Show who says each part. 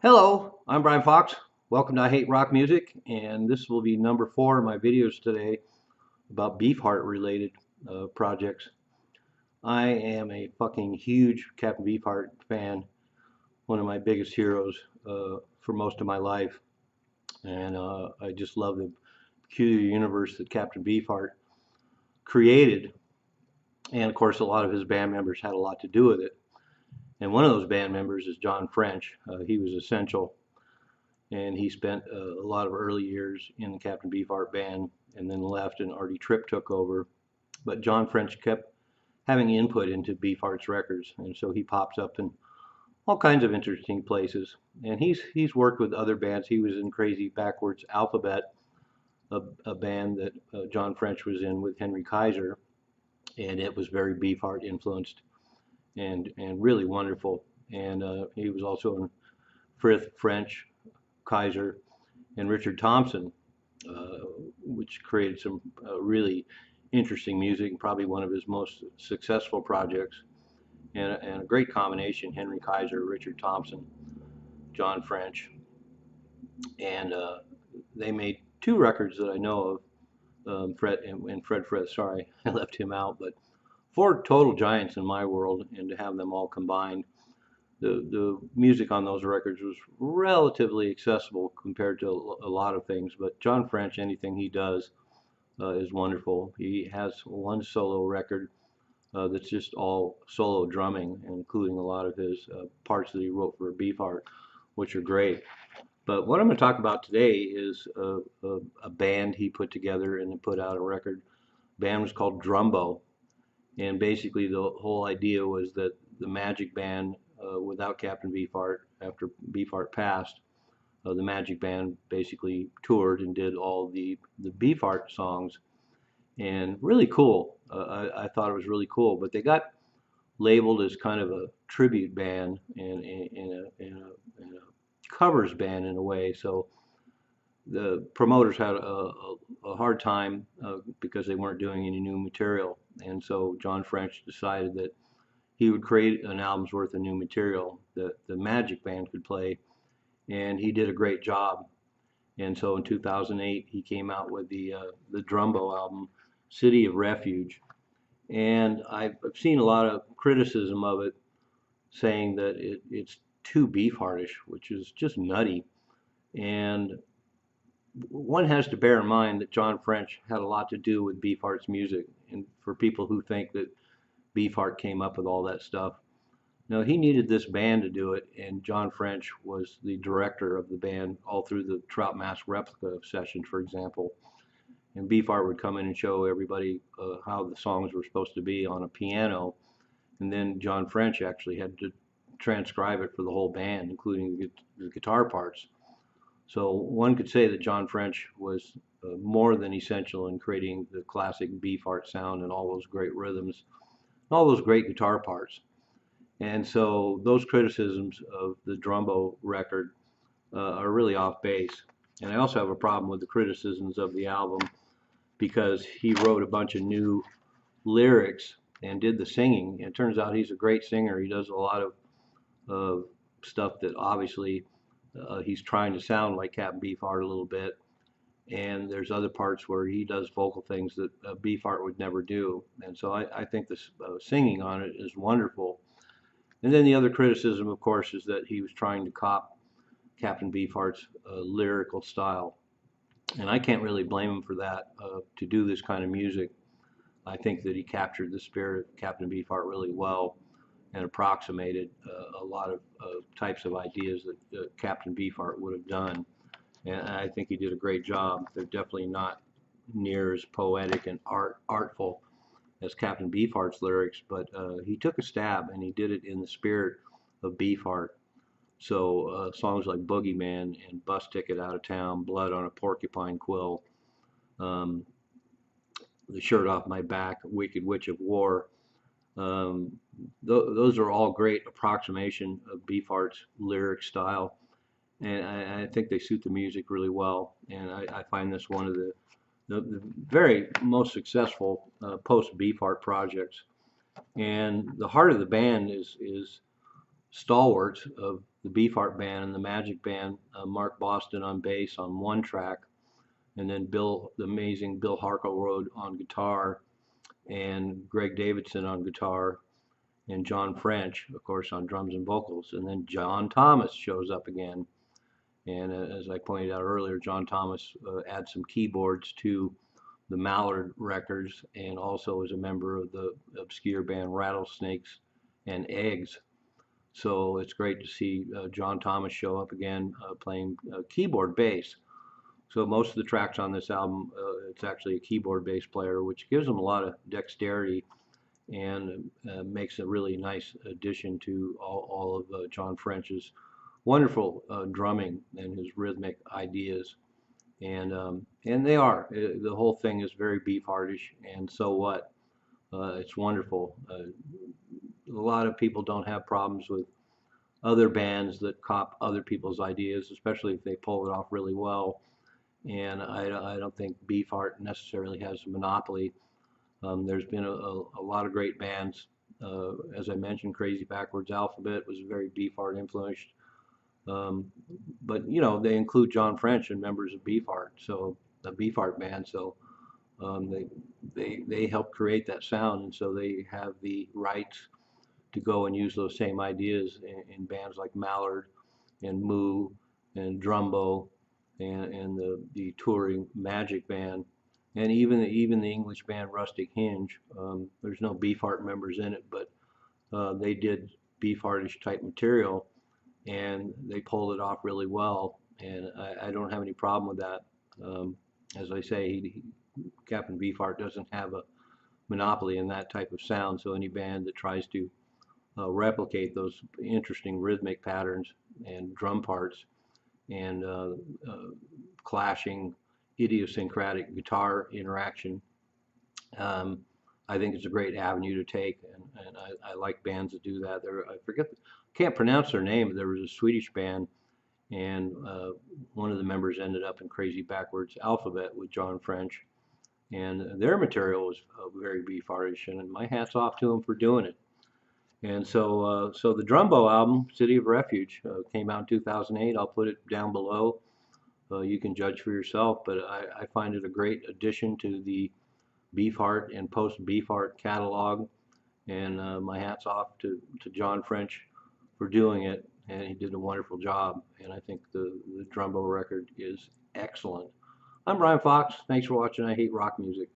Speaker 1: Hello, I'm Brian Fox. Welcome to I Hate Rock Music, and this will be number 4 in my videos today about Beefheart related projects. I am a fucking huge Captain Beefheart fan, one of my biggest heroes for most of my life, and I just love the peculiar universe that Captain Beefheart created, and of course a lot of his band members had a lot to do with it. And one of those band members is John French. He was essential, and he spent a lot of early years in the Captain Beefheart band and then left and Artie Tripp took over. But John French kept having input into Beefheart's records, and so he pops up in all kinds of interesting places. And he's worked with other bands. He was in Crazy Backwards Alphabet, a band that John French was in with Henry Kaiser, and it was very Beefheart influenced and really wonderful. And he was also in Frith, French, Kaiser, and Richard Thompson, which created some really interesting music and probably one of his most successful projects. And a great combination: Henry Kaiser, Richard Thompson, John French, and they made 2 records that I know of. Fred and Fred Frith. Sorry, I left him out, but 4 total giants in my world, and to have them all combined, the music on those records was relatively accessible compared to a lot of things. But John French, anything he does is wonderful. He has one solo record that's just all solo drumming, including a lot of his parts that he wrote for Beefheart, which are great. But what I'm going to talk about today is a band he put together and put out a record. The band was called DRUMBO, and basically the whole idea was that the Magic Band, without Captain Beefheart, after Beefheart passed, the Magic Band basically toured and did all the Beefheart songs, and really cool. I thought it was really cool, but they got labeled as kind of a tribute band and a covers band in a way. So the promoters had a hard time because they weren't doing any new material, and so John French decided that he would create an album's worth of new material that the Magic Band could play, and he did a great job. And so in 2008, he came out with the DRUMBO album, City of Refuge. And I've seen a lot of criticism of it, saying that it's too Beefheartish, which is just nutty. And one has to bear in mind that John French had a lot to do with Beefheart's music. And for people who think that Beefheart came up with all that stuff, no, he needed this band to do it, and John French was the director of the band all through the Trout Mask Replica session, for example. And Beefheart would come in and show everybody how the songs were supposed to be on a piano, and then John French actually had to transcribe it for the whole band, including the guitar parts. So one could say that John French was more than essential in creating the classic Beefheart sound and all those great rhythms, and all those great guitar parts. And so those criticisms of the DRUMBO record are really off base. And I also have a problem with the criticisms of the album because he wrote a bunch of new lyrics and did the singing. And it turns out he's a great singer. He does a lot of stuff that obviously he's trying to sound like Captain Beefheart a little bit. And there's other parts where he does vocal things that Beefheart would never do. And so I think the singing on it is wonderful. And then the other criticism, of course, is that he was trying to cop Captain Beefheart's lyrical style. And I can't really blame him for that, to do this kind of music. I think that he captured the spirit of Captain Beefheart really well and approximated a lot of types of ideas that Captain Beefheart would have done. And I think he did a great job. They're definitely not near as poetic and artful as Captain Beefheart's lyrics, but he took a stab and he did it in the spirit of Beefheart. So songs like Boogeyman and Bus Ticket Out of Town, Blood on a Porcupine Quill, The Shirt Off My Back, Wicked Witch of War, those are all great approximation of Beefheart's lyric style, and I think they suit the music really well. And I find this one of the very most successful post Beefheart projects. And the heart of the band is stalwarts of the Beefheart Band and the Magic Band, Mark Boston on bass on one track, and then the amazing Bill Harkleroad on guitar, and Greg Davidson on guitar, and John French, of course, on drums and vocals. And then John Thomas shows up again. And as I pointed out earlier, John Thomas adds some keyboards to the Mallard records, and also is a member of the obscure band Rattlesnakes and Eggs. So it's great to see John Thomas show up again playing keyboard bass. So most of the tracks on this album, it's actually a keyboard bass player, which gives them a lot of dexterity and makes a really nice addition to all of John French's wonderful drumming and his rhythmic ideas. And they are. The whole thing is very Beefheartish, and so what? It's wonderful. A lot of people don't have problems with other bands that cop other people's ideas, especially if they pull it off really well. And I don't think Beefheart necessarily has a monopoly. There's been a lot of great bands. As I mentioned, Crazy Backwards Alphabet was very Beefheart influenced. But you know, they include John French and members of Beefheart, so the Beefheart band. So they help create that sound, and so they have the rights to go and use those same ideas in bands like Mallard and Moo and Drumbo and the touring Magic Band, and even the English band Rustic Hinge. There's no Beefheart members in it, but they did Beefheartish type material, and they pulled it off really well. And I don't have any problem with that. As I say, Captain Beefheart doesn't have a monopoly in that type of sound. So any band that tries to replicate those interesting rhythmic patterns and drum parts and clashing idiosyncratic guitar interaction, I think it's a great avenue to take, and I like bands that do that. I forget, can't pronounce their name, but there was a Swedish band, and one of the members ended up in Crazy Backwards Alphabet with John French, and their material was very Beefheartish, and my hat's off to them for doing it. And so the Drumbo album, City of Refuge, came out in 2008. I'll put it down below. You can judge for yourself, but I find it a great addition to the Beefheart and post-Beefheart catalog. And my hat's off to John French for doing it, and he did a wonderful job. And I think the Drumbo record is excellent. I'm Brian Fox. Thanks for watching I Hate Rock Music.